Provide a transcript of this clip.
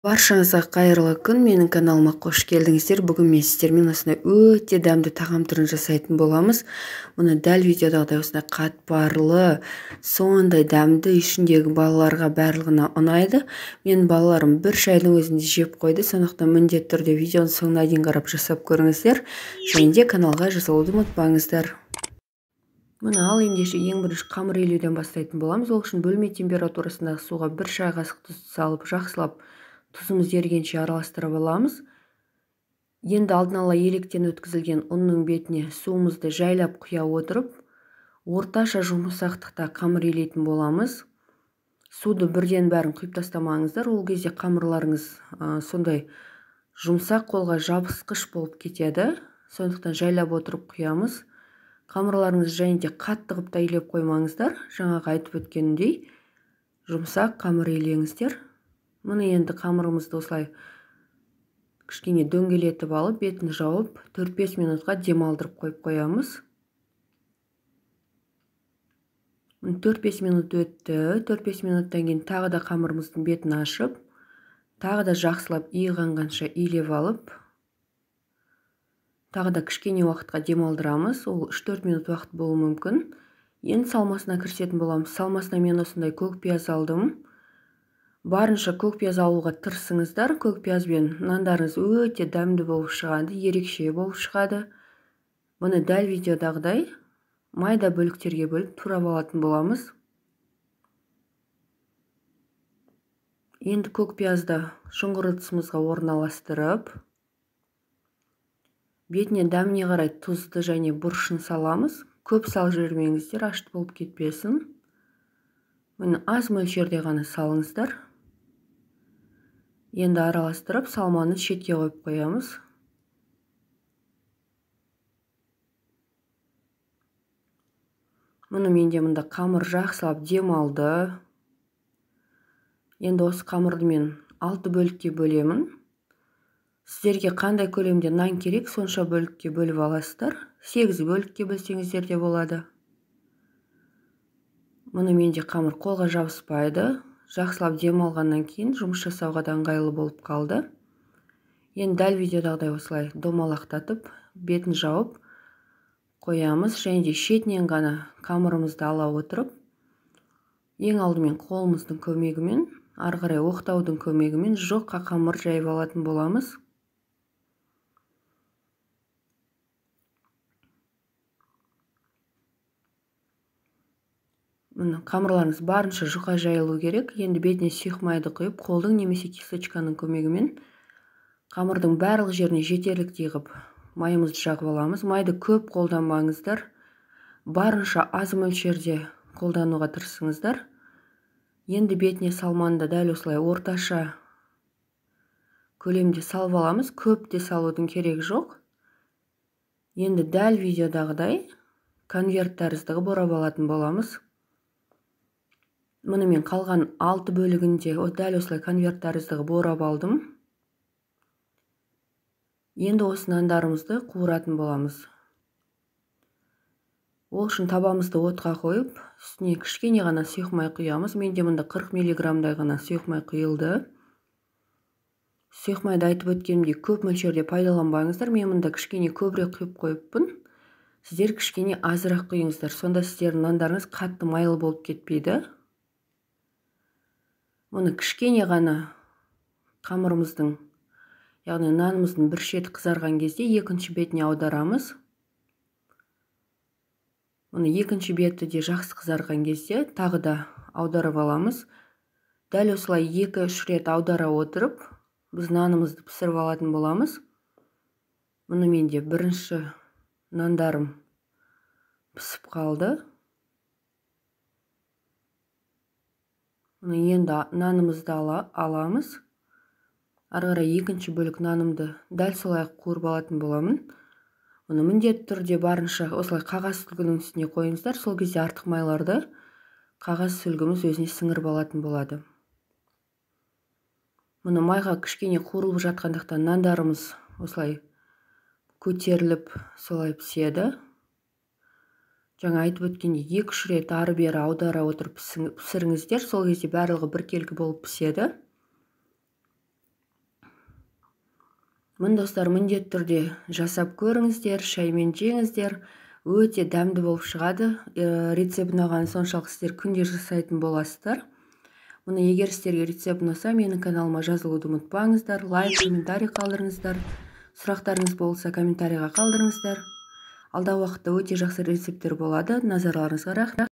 Баршаңызға қайырлы күн, менің каналыма қош келдіңіздер. Бүгін мен сіздермен осындай өте дәмді тағам түрін жасайтын боламыз. Мұны дәл видеодағыдай осындай қатпарлы, сондай дәмді, ішіндегі балаларға барлығына ұнайды. Менің балаларым бір шайдың өзінде жеп қойды, сондықтан міндетті түрде видеоның соңына дейін қарап жасап көріңіздер. Және де каналға жазылуды ұмытпаңыздар. Мұны ал ендеше ең бірінші қамыр илеуден бастайтын боламыз. Ол үшін бөлме температурасындағы суға бір шай қасық тұз салып, жақсылап тұзымыз ергенше араластырып аламыз. Енді алдын ала електен өткізілген ұнның бетіне суымызды жайлап құя отырып, орташа жұмсақтықта қамыр илейтін боламыз. Суды бірден бәрін құйып тастамаңыздар, ол кезде қамырларыңыз сондай жұмсақ, қолға жабысқыш болып кетеді. Сондықтан жайлап отырып құямыз. Қамырларыңыз және де қатты қып та илеп қоймаңыздар. Жаңағы айтып өткенімдей, жұмсақ қамыр илеңіздер. Мұны енді қамырымызды осылай кішкене дөңгелетіп алып, бетін жауып, 4-5 минутқа демалдырып қойып қоямыз. 4-5 минут өтті. 4-5 минуттан кейін тағы да қамырымыздың бетін ашып, тағы да жақсылап иіғанғанша илеп алып, тағы да кішкене уақытқа демалдырамыз. Ол 3-4 минут уақыт болуы мүмкін. Енді салмасына кірісетін боламыз. Салмасына мен осындай көк пияз алдым. Барынша көк пияз алуға тырысыңыздар. Көк пиязбен нандарыңыз өте дәмді болып шығады, ерекше болып шығады. Бұны дәл видеодағыдай майда бөліктерге бөліп турап алатын боламыз. Енді көк пиязды шұңғыр ыдысымызға орналастырып, бетіне дәміне қарай тұзды және бұрышын саламыз. Көп салып жібермеңіздер, ашыт болып кетпесін. Мұны аз мөлшерде ғана салыңыздар. Енді араластырып, салманы шетке қойып қоямыз. Мұны менде мұнда қамыр жақсылап демалды. Енді осы қамырды мен 6 бөлікке бөлемін. Сіздерге қандай көлемде нан керек, сонша бөлікке бөліп аласыздар. 8 бөлікке бөлсеңіздер де болады. Мұны менде қамыр қолға жабыспайды. Жақсылап демалғаннан кейін жұмыс жасауға да ыңғайлы болып қалды. Енді дәл видеодағыдай осылай домалақтатып, бетін жауып қоямыз. Және де шетінен ғана қамырымызды ала отырып, ең алдымен қолымыздың көмегімен, ары қарай оқтаудың көмегімен жұқа қамыр жайып алатын боламыз. Мұны қамырларыңыз барынша жұқа жайылу керек. Енді бетіне сұйық майды құйып, қолдың немесе кисточканың көмегімен қамырдың барлық жеріне жетерліктей қып майымызды жағып аламыз. Майды көп қолданбаңыздар. Барынша аз мөлшерде қолдануға тырысыңыздар. Енді бетіне салманды дәл осылай орташа көлемде салып аламыз. Көп те салудың керегі жоқ. Енді дәл видеодағыдай конверт тәрізді қып орап алатын боламыз. Мұны мен қалған 6 бөлігінде дәл осылай конверт тәрізді қып орап алдым. Енді осы нандарымызды қуыратын боламыз. Ол үшін табамызды отқа қойып, үстіне кішкене ғана сұйық май құямыз. Менде мұнда 40 миллиграмдай ғана сұйық май құйылды. Сұйық майды айтып өткенімде көп мөлшерде пайдаланбаңыздар. Мен мұнда кішкене көбірек құйып қойыппын. Сіздер кішкене азырақ құйыңыздар. Сонда сіздердің нандарыңыз қатты майлы болып кетпейді. Мұны кішкене ғана қамырымыздың, яғни нанымыздың бір шеті қызарған кезде екінші бетіне аударамыз. Мұны екінші беті де жақсы қызарған кезде тағы да аударып аламыз. Дәл осылай 2-3 рет аудара отырып, біз нанымызды пісіріп алатын боламыз. Мұны менде бірінші нандарым пісіп қалды. Мұны енді нанымызды аламыз. Ары қарай екінші бөлік нанымды дәл солай қуырып алатын боламын. Мұны міндетті түрде барынша осылай қағаз сүлгінің үстіне қойыңыздар. Сол кезде артық майларды қағаз сүлгіміз өзіне сіңіріп алатын болады. Мұны майға кішкене қуырылып жатқандықтан нандарымыз осылай көтеріліп солай піседі. Жаңа айтып өткенде 2-3 рет ары бері аудара отырып пісіріңіздер. Сол кезде барлығы біркелкі болып піседі. Мін достар, міндетті түрде жасап көріңіздер, шаймен жеңіздер. Өте дәмді болып шығады. Рецепт ұнағаны соншалық сіздер күнде жасайтын боласыздар. Мұны егер сіздерге рецепт ұнаса, менің каналыма жазылуды ұмытпаңыздар. Лайк, комментарий қалдырыңыздар. Сұрақтарыңыз болса, комментарийға қалдырыңыздар. Алдағы уақытта өте жақсы рецепттер болады. Назарларыңызға рахмет.